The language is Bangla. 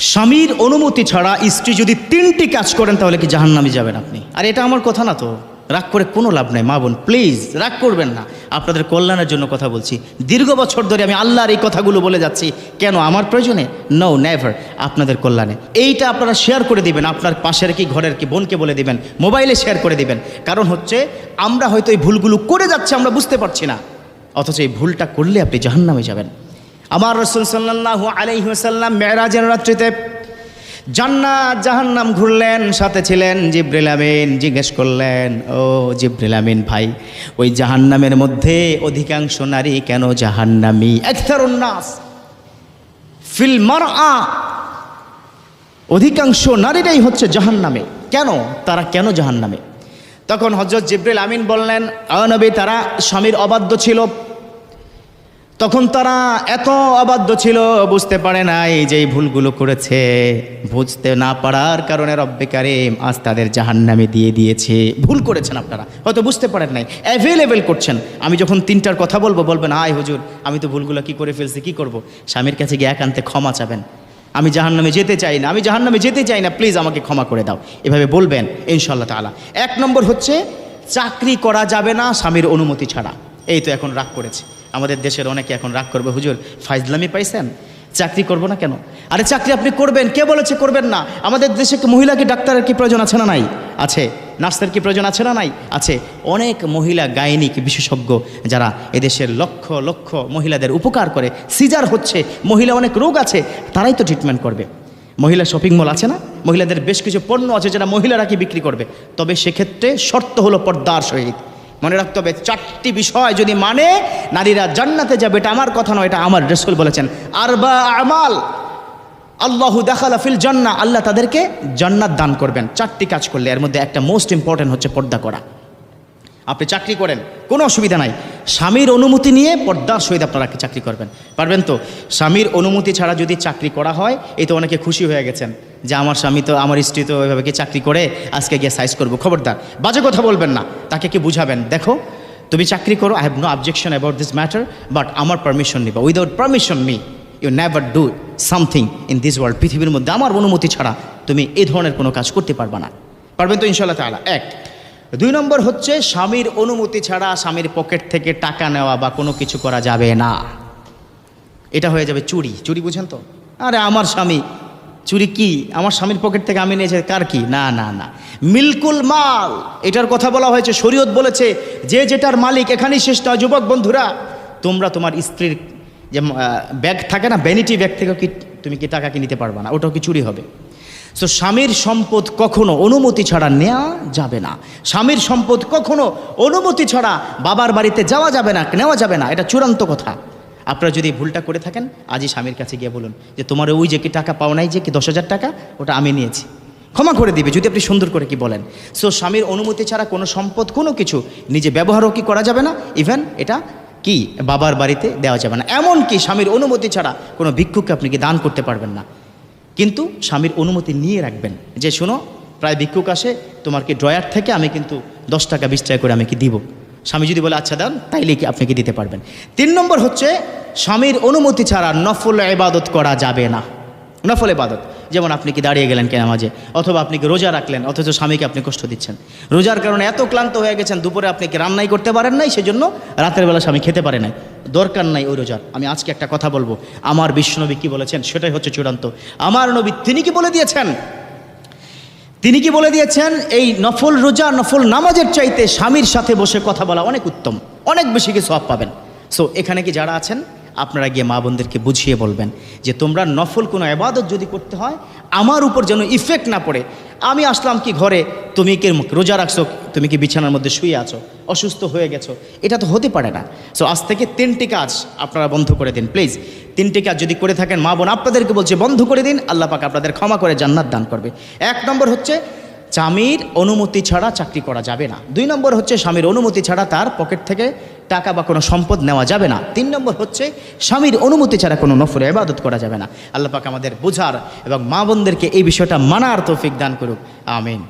স্বামীর অনুমতি ছাড়া স্ত্রী যদি 3টি কাজ করেন তাহলে কি জাহান্নামে যাবেন আপনি? আর এটা আমার কথা না, তো রাগ করে কোনো লাভ নাই। মা বোন প্লিজ রাগ করবেন না, আপনাদের কল্যাণের জন্য কথা বলছি। দীর্ঘ বছর ধরে আমি আল্লাহর এই কথাগুলো বলে যাচ্ছি। কেন? আমার প্রয়োজনে? No, never. আপনাদের কল্যাণে এইটা আপনারা শেয়ার করে দিবেন, আপনার পাশের কি ঘরের কি বোনকে বলে দিবেন, মোবাইলে শেয়ার করে দিবেন। কারণ হচ্ছে আমরা হয়তো এই ভুলগুলো করে যাচ্ছি, আমরা বুঝতে পারছি না, অথচ এই ভুলটা করলে আপনি জাহান্নামে যাবেন। আমার রাসূল সাল্লাল্লাহু আলাইহি ওয়াসাল্লাম মেরাজের রাত্রিতে জান্নাত জাহান্নাম ঘুরলেন, সাথে ছিলেন জিবরিল আমিন। জিজ্ঞেস করলেন, ও জিবরিল আমিন ভাই, ওই জাহান্নামের মধ্যে অধিকাংশ নারী কেন জাহান্নামী? আকসারুন নাস ফিল মারআ, অধিকাংশ নারীরাই হচ্ছে জাহান্নামে। কেন? তারা কেন জাহান্নামে? তখন হযরত জিবরিল আমিন বললেন, ও নবী, তারা স্বামীর অবাধ্য ছিল। তখন তারা এত অবাধ্য ছিল, বুঝতে পারে নাই যে এই ভুলগুলো করেছে। বুঝতে না পারার কারণে রব্বে কারীম আজ তাদের জাহান্নামে দিয়ে দিয়েছে। ভুল করেছেন আপনারা, হয়তো বুঝতে পারেন নাই, অ্যাভেলেবেল করছেন। আমি যখন 3টার কথা বলবো বলবেন, আয় হুজুর আমি তো ভুলগুলো কি করে ফেলছি, কি করব? স্বামীর কাছে গিয়ে একান্তে ক্ষমা চাবেন, আমি জাহান্নামে যেতে চাই না, আমি জাহান্নামে যেতে চাই না, প্লিজ আমাকে ক্ষমা করে দাও, এভাবে বলবেন ইনশাআল্লাহ তাআলা। 1 নম্বর হচ্ছে চাকরি করা যাবে না স্বামীর অনুমতি ছাড়া। এই তো এখন রাগ করেছে আমাদের দেশের অনেকে, এখন রাগ করবে, হুজুর ফাইজলামি পাইছেন, চাকরি করব না কেন? আরে চাকরি আপনি করবেন, কে বলেছে করবেন না? আমাদের দেশে মহিলা কি ডাক্তারের কি প্রয়োজন আছে না নাই? আছে। নার্সের কি প্রয়োজন আছে না নাই? আছে। অনেক মহিলা গাইনিক বিশেষজ্ঞ যারা এদেশের লক্ষ লক্ষ মহিলাদের উপকার করে। সিজার হচ্ছে, মহিলা অনেক রোগ আছে, তারাই তো ট্রিটমেন্ট করবে। মহিলা শপিং মল আছে না, মহিলাদের বেশ কিছু পণ্য আছে যেটা মহিলারা কি বিক্রি করবে। তবে সেক্ষেত্রে শর্ত হলো পর্দার সহিত। মনে রাখতে হবে 4টি বিষয় যদি মানে নারীরা জান্নাতে যাবে। এটা আমার কথা নয়, এটা আমার রাসূল বলেছেন। আরবা আমাল আল্লাহু দাখালা ফিল জান্নাহ, আল্লাহ তাদেরকে জান্নাত দান করবেন 4টি কাজ করলে। এর মধ্যে একটা মোস্ট ইম্পর্টেন্ট হচ্ছে পর্দা করা। আপনি চাকরি করেন, কোনো অসুবিধা নাই, স্বামীর অনুমতি নিয়ে পর্দার সহিত আপনারা চাকরি করবেন, পারবেন তো? স্বামীর অনুমতি ছাড়া যদি চাকরি করা হয়, এই তো অনেকে খুশি হয়ে গেছেন যে আমার স্বামী তো, আমার স্ত্রী তো ওইভাবে কি চাকরি করে, আজকে গিয়ে সাইজ করবো। খবরদার, বাজে কথা বলবেন না। তাকে কি বুঝাবেন, দেখো তুমি চাকরি করো, I have no objection about this matter, but আমার পারমিশন নিবা। Without permission me you never do something in this world. পৃথিবীর মধ্যে আমার অনুমতি ছাড়া তুমি এই ধরনের কোনো কাজ করতে পারবে না। পারবেন তো ইনশাআল্লাহ তাআলা? 1। 2 নম্বর হচ্ছে স্বামীর অনুমতি ছাড়া স্বামীর পকেট থেকে টাকা নেওয়া বা কোনো কিছু করা যাবে না। এটা হয়ে যাবে চুরি। চুরি বুঝেন তো? আরে আমার স্বামী চুরি কি, আমার স্বামীর পকেট থেকে আমি নিয়েছে, কার কি? না না না, মিলকুল মাল, এটার কথা বলা হয়েছে। শরীয়ত বলেছে যে যেটার মালিক, এখানেই শেষ নয়। যুবক বন্ধুরা, তোমরা তোমার স্ত্রীর যে ব্যাগ থাকে না, ভ্যানিটি ব্যাগ থেকেও কি তুমি কি টাকা কি নিতে পারবা না? ওটাও কি চুরি হবে? সো স্বামীর সম্পদ কখনো অনুমতি ছাড়া নেওয়া যাবে না। স্বামীর সম্পদ কখনো অনুমতি ছাড়া বাবার বাড়িতে যাওয়া যাবে না, নেওয়া যাবে না। এটা চূড়ান্ত কথা। আপনারা যদি ভুলটা করে থাকেন, আজই স্বামীর কাছে গিয়ে বলুন যে তোমার ওই যে কি টাকা পাও নাই, যে কি 10,000 টাকা, ওটা আমি নিয়েছি, ক্ষমা করে দিবে, যদি আপনি সুন্দর করে কি বলেন। সো স্বামীর অনুমতি ছাড়া কোনো সম্পদ, কোনো কিছু নিজে ব্যবহারও কি করা যাবে না, ইভেন এটা কি বাবার বাড়িতে দেওয়া যাবে না। এমনকি স্বামীর অনুমতি ছাড়া কোনো ভিক্ষুককে আপনি কি দান করতে পারবেন না। কিন্তু স্বামীর অনুমতি নিয়ে রাখবেন যে শোনো, প্রায় ভিক্ষুক আসে, তোমার কি ড্রয়ার থেকে আমি কিন্তু 10 টাকা 20 টাকা করে আমি কি দিব। স্বামী যদি বলে আচ্ছা দেন, তাইলে কি আপনি কি দিতে পারবেন। 3 নম্বর হচ্ছে স্বামীর অনুমতি ছাড়া নফল ইবাদত করা যাবে না। নফল ইবাদত, যেমন আপনি কি দাঁড়িয়ে গেলেন কেন মাঝে, অথবা আপনি কি রোজা রাখলেন, অথচ স্বামীকে আপনি কষ্ট দিচ্ছেন। রোজার কারণে এত ক্লান্ত হয়ে গেছেন, দুপুরে আপনি কি রান্নাই করতে পারেন নাই, সেজন্য রাতের বেলা স্বামী খেতে পারে নাই। দরকার নাই ওই রোজার। আমি আজকে একটা কথা বলবো, আমার বিশ্বনবী কি বলেছেন সেটাই হচ্ছে চূড়ান্ত। আমার নবী তিনি কি বলে দিয়েছেন, তিনি কি বলে দিয়েছেন, এই নফল রোজা, নফল নামাজের চাইতে স্বামীর সাথে বসে কথা বলা অনেক উত্তম, অনেক বেশি কি সওয়াব পাবেন। সো এখানে কি যারা আছেন, আপনারা গিয়ে মা বোনদেরকে বুঝিয়ে বলবেন যে তোমরা নফল কোনো ইবাদত যদি করতে হয়, আমার উপর যেন ইফেক্ট না পড়ে। আমি আসলাম কি ঘরে, তুমি কি রোজা রাখছো, তুমি কি বিছানার মধ্যে শুয়ে আছো, অসুস্থ হয়ে গেছো, এটা তো হতে পারে না। সো আজ থেকে 3টি কাজ আপনারা বন্ধ করে দিন প্লিজ। 3টি কাজ যদি করে থাকেন, মা বোন আপনাদেরকে বলছে বন্ধ করে দিন, আল্লাহ পাক আপনাদের ক্ষমা করে জান্নাত দান করবে। 1 নম্বর হচ্ছে স্বামীর অনুমতি ছাড়া চাকরি করা যাবে না। 2 নম্বর হচ্ছে স্বামীর অনুমতি ছাড়া তার পকেট থেকে টাকা বা কোনো সম্পদ নেওয়া যাবে না। 3 নম্বর হচ্ছে স্বামীর অনুমতি ছাড়া কোনো নফল ইবাদত করা যাবে না। আল্লাহ পাক আমাদের বোঝার এবং মা বোনদেরকে এই বিষয়টা মানার তৌফিক দান করুক, আমিন।